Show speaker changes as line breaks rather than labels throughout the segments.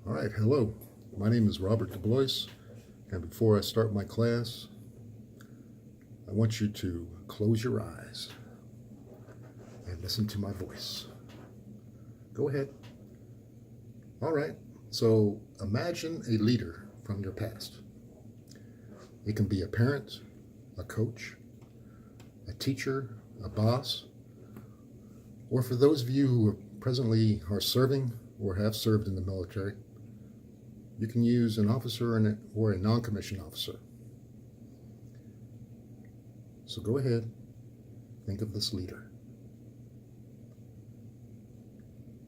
All right, hello. My name is Robert DeBlois, and before I start my class, I want you to close your eyes and listen to my voice. Go ahead. All right, so imagine a leader from your past. It can be a parent, a coach, a teacher, a boss, or for those of you who presently are serving or have served in the military, you can use an officer or a non-commissioned officer. So go ahead, think of this leader.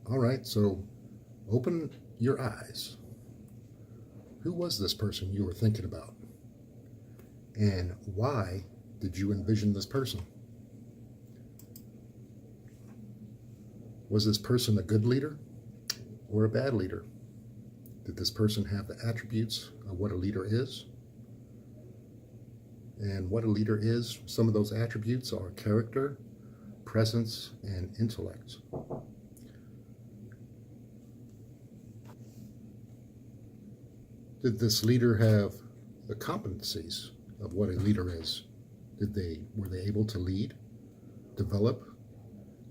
All right, so open your eyes. Who was this person you were thinking about? And why did you envision this person? Was this person a good leader or a bad leader? Did this person have the attributes of what a leader is? And what a leader is, some of those attributes are character, presence, and intellect. Did this leader have the competencies of what a leader is? Were they able to lead, develop,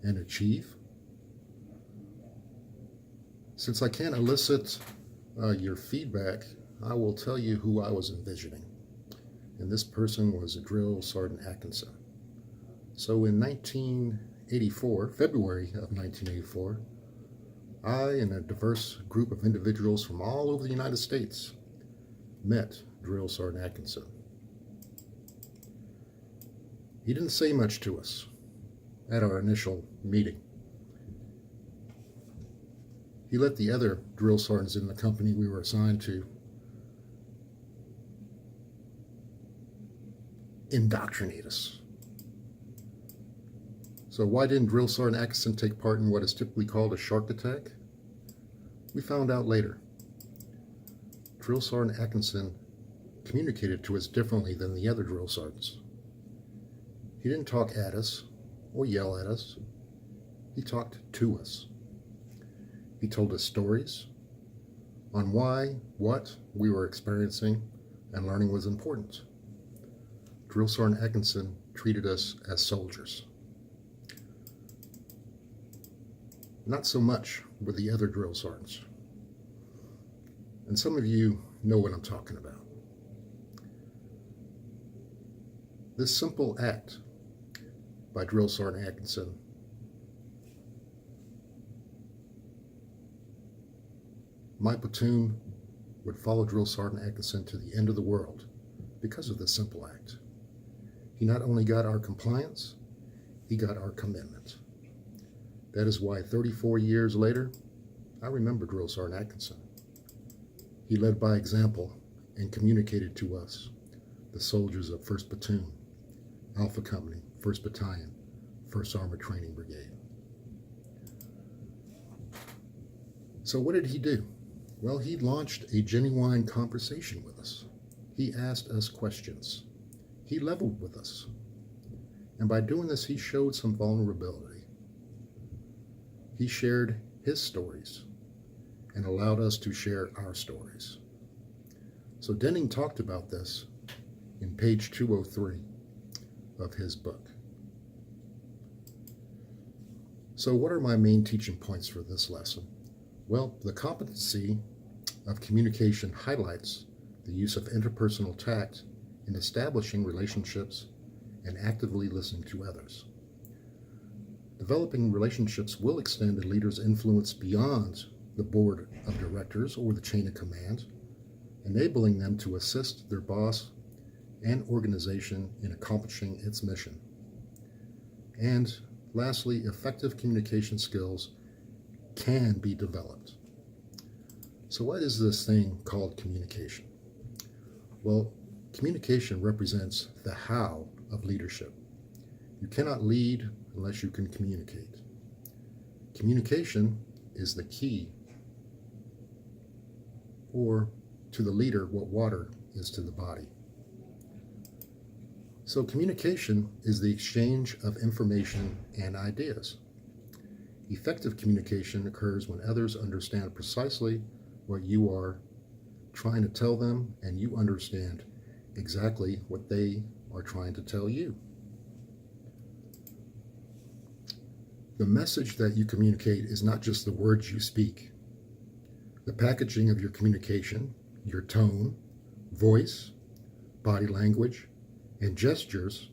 and achieve? Since I can't elicit your feedback, I will tell you who I was envisioning. And this person was Drill Sergeant Atkinson. So in 1984, February of 1984, I and a diverse group of individuals from all over the United States met Drill Sergeant Atkinson. He didn't say much to us at our initial meeting. He let the other drill sergeants in the company we were assigned to indoctrinate us. So why didn't Drill Sergeant Atkinson take part in what is typically called a shark attack? We found out later. Drill Sergeant Atkinson communicated to us differently than the other drill sergeants. He didn't talk at us or yell at us. He talked to us. He told us stories on why what we were experiencing and learning was important. Drill Sergeant Atkinson treated us as soldiers. Not so much with the other drill sergeants. And some of you know what I'm talking about. This simple act by Drill Sergeant Atkinson my platoon would follow Drill Sergeant Atkinson to the end of the world because of this simple act. He not only got our compliance, he got our commitment. That is why 34 years later, I remember Drill Sergeant Atkinson. He led by example and communicated to us, the soldiers of 1st Platoon, Alpha Company, 1st Battalion, 1st Armored Training Brigade. So what did he do? Well, he launched a genuine conversation with us. He asked us questions. He leveled with us. And by doing this, he showed some vulnerability. He shared his stories and allowed us to share our stories. So Denning talked about this in page 203 of his book. So what are my main teaching points for this lesson? Well, the competency of communication highlights the use of interpersonal tact in establishing relationships and actively listening to others. Developing relationships will extend a leader's influence beyond the board of directors or the chain of command, enabling them to assist their boss and organization in accomplishing its mission. And lastly, effective communication skills can be developed. So what is this thing called communication? Well, communication represents the how of leadership. You cannot lead unless you can communicate. Communication is the key, or to the leader what water is to the body. So communication is the exchange of information and ideas. Effective communication occurs when others understand precisely what you are trying to tell them, and you understand exactly what they are trying to tell you. The message that you communicate is not just the words you speak. The packaging of your communication, your tone, voice, body language, and gestures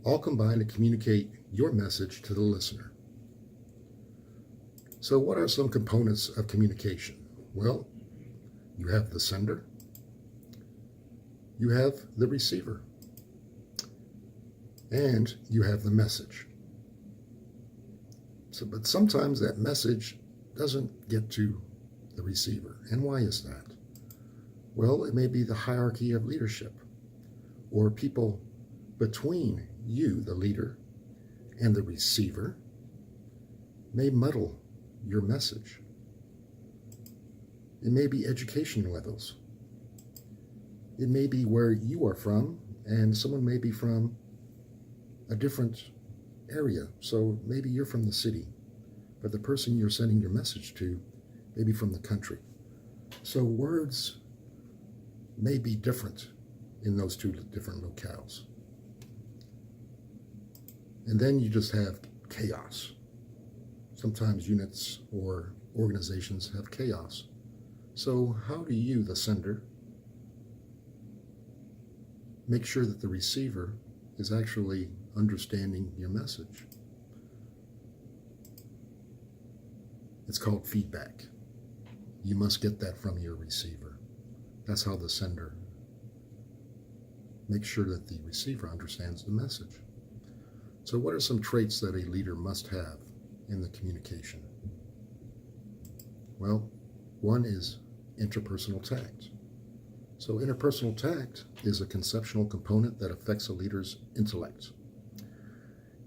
all combine to communicate your message to the listener. So what are some components of communication? Well, you have the sender, you have the receiver, and you have the message. But sometimes that message doesn't get to the receiver. And why is that? Well, it may be the hierarchy of leadership, or people between you, the leader, and the receiver may muddle your message. It may be education levels. It may be where you are from, and someone may be from a different area. So maybe you're from the city, but the person you're sending your message to may be from the country. So words may be different in those two different locales. And then you just have chaos. Sometimes units or organizations have chaos. So how do you, the sender, make sure that the receiver is actually understanding your message? It's called feedback. You must get that from your receiver. That's how the sender makes sure that the receiver understands the message. So what are some traits that a leader must have in the communication? Well, one is interpersonal tact. So interpersonal tact is a conceptual component that affects a leader's intellect.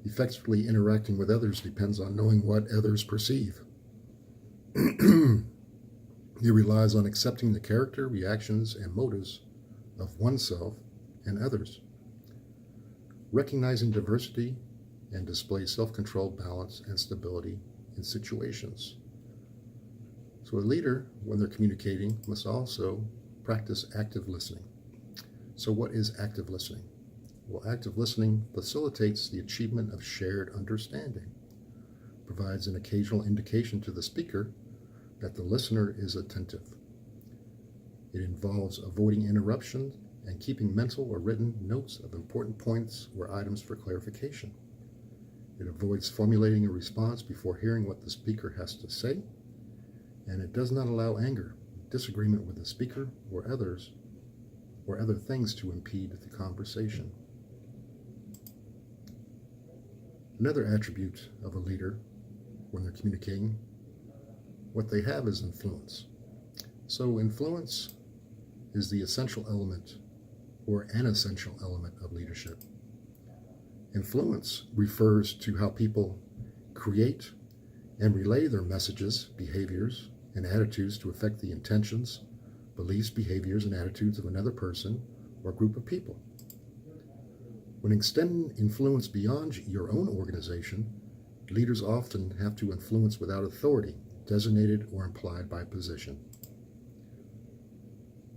Effectively interacting with others depends on knowing what others perceive. It relies on accepting the character, reactions, and motives of oneself and others. Recognizing diversity and display self-control, balance, and stability in situations. So a leader, when they're communicating, must also practice active listening. So what is active listening? Well, active listening facilitates the achievement of shared understanding, provides an occasional indication to the speaker that the listener is attentive. It involves avoiding interruption and keeping mental or written notes of important points or items for clarification. It avoids formulating a response before hearing what the speaker has to say, and it does not allow anger, disagreement with the speaker or others, or other things to impede the conversation. Another attribute of a leader when they're communicating, what they have is influence. So influence is the essential element or an essential element of leadership. Influence refers to how people create and relay their messages, behaviors, and attitudes to affect the intentions, beliefs, behaviors, and attitudes of another person or group of people. When extending influence beyond your own organization, leaders often have to influence without authority, designated or implied by position.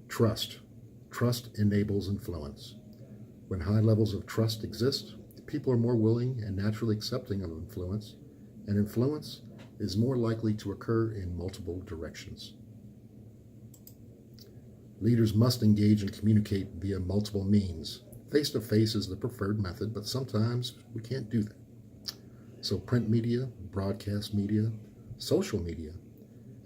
Trust. Trust enables influence. When high levels of trust exist, people are more willing and naturally accepting of influence, and influence is more likely to occur in multiple directions. Leaders must engage and communicate via multiple means. Face-to-face is the preferred method, but sometimes we can't do that. So print media, broadcast media, social media,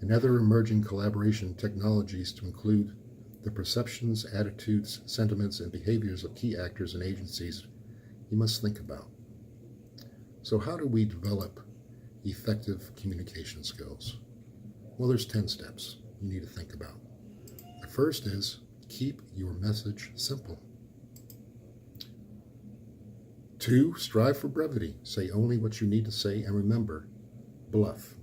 and other emerging collaboration technologies to include the perceptions, attitudes, sentiments, and behaviors of key actors and agencies you must think about. So how do we develop effective communication skills? Well, there's 10 steps you need to think about. The first is keep your message simple. 2, strive for brevity. Say only what you need to say, and remember, BLUF.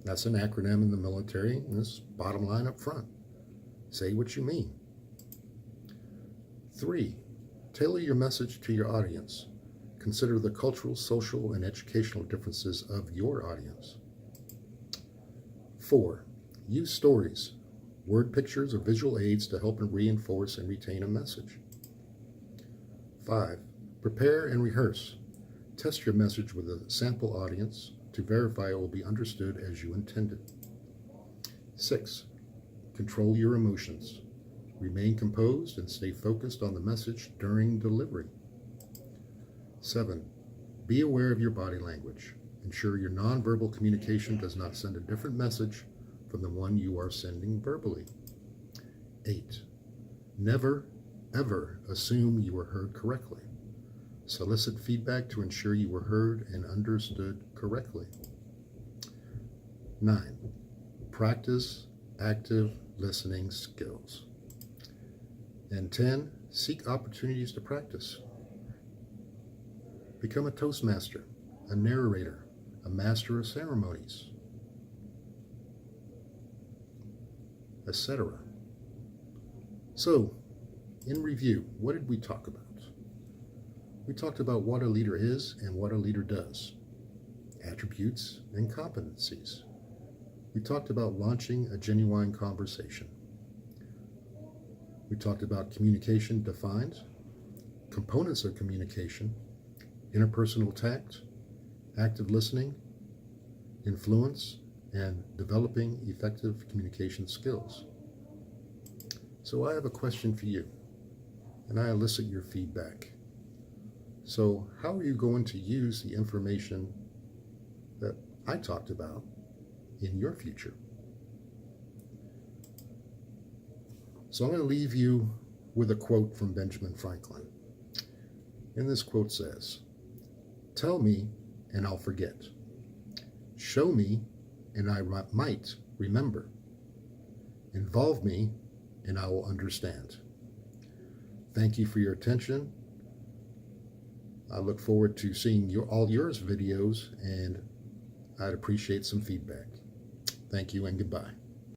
That's an acronym in the military, and it's bottom line up front. Say what you mean. 3, tailor your message to your audience. Consider the cultural, social, and educational differences of your audience. 4, use stories Word pictures or visual aids to help and reinforce and retain a message. 5. Prepare and rehearse. Test your message with a sample audience to verify it will be understood as you intended. 6. Control your emotions. Remain composed and stay focused on the message during delivery. 7. Be aware of your body language. Ensure your nonverbal communication does not send a different message from the one you are sending verbally. 8. Never, ever assume you were heard correctly. Solicit feedback to ensure you were heard and understood correctly. 9. Practice active listening skills. And 10. Seek opportunities to practice. Become a Toastmaster, a narrator, a master of ceremonies, etc. So, in review, what did we talk about? We talked about what a leader is and what a leader does, attributes and competencies. We talked about launching a genuine conversation. We talked about communication defined, components of communication, interpersonal tact, active listening, influence, and developing effective communication skills. So I have a question for you, and I elicit your feedback. So how are you going to use the information that I talked about in your future? So I'm going to leave you with a quote from Benjamin Franklin. And this quote says, "Tell me and I'll forget. Show me and I might remember. Involve me and I will understand." Thank you for your attention. I look forward to seeing all yours videos, and I'd appreciate some feedback. Thank you and goodbye.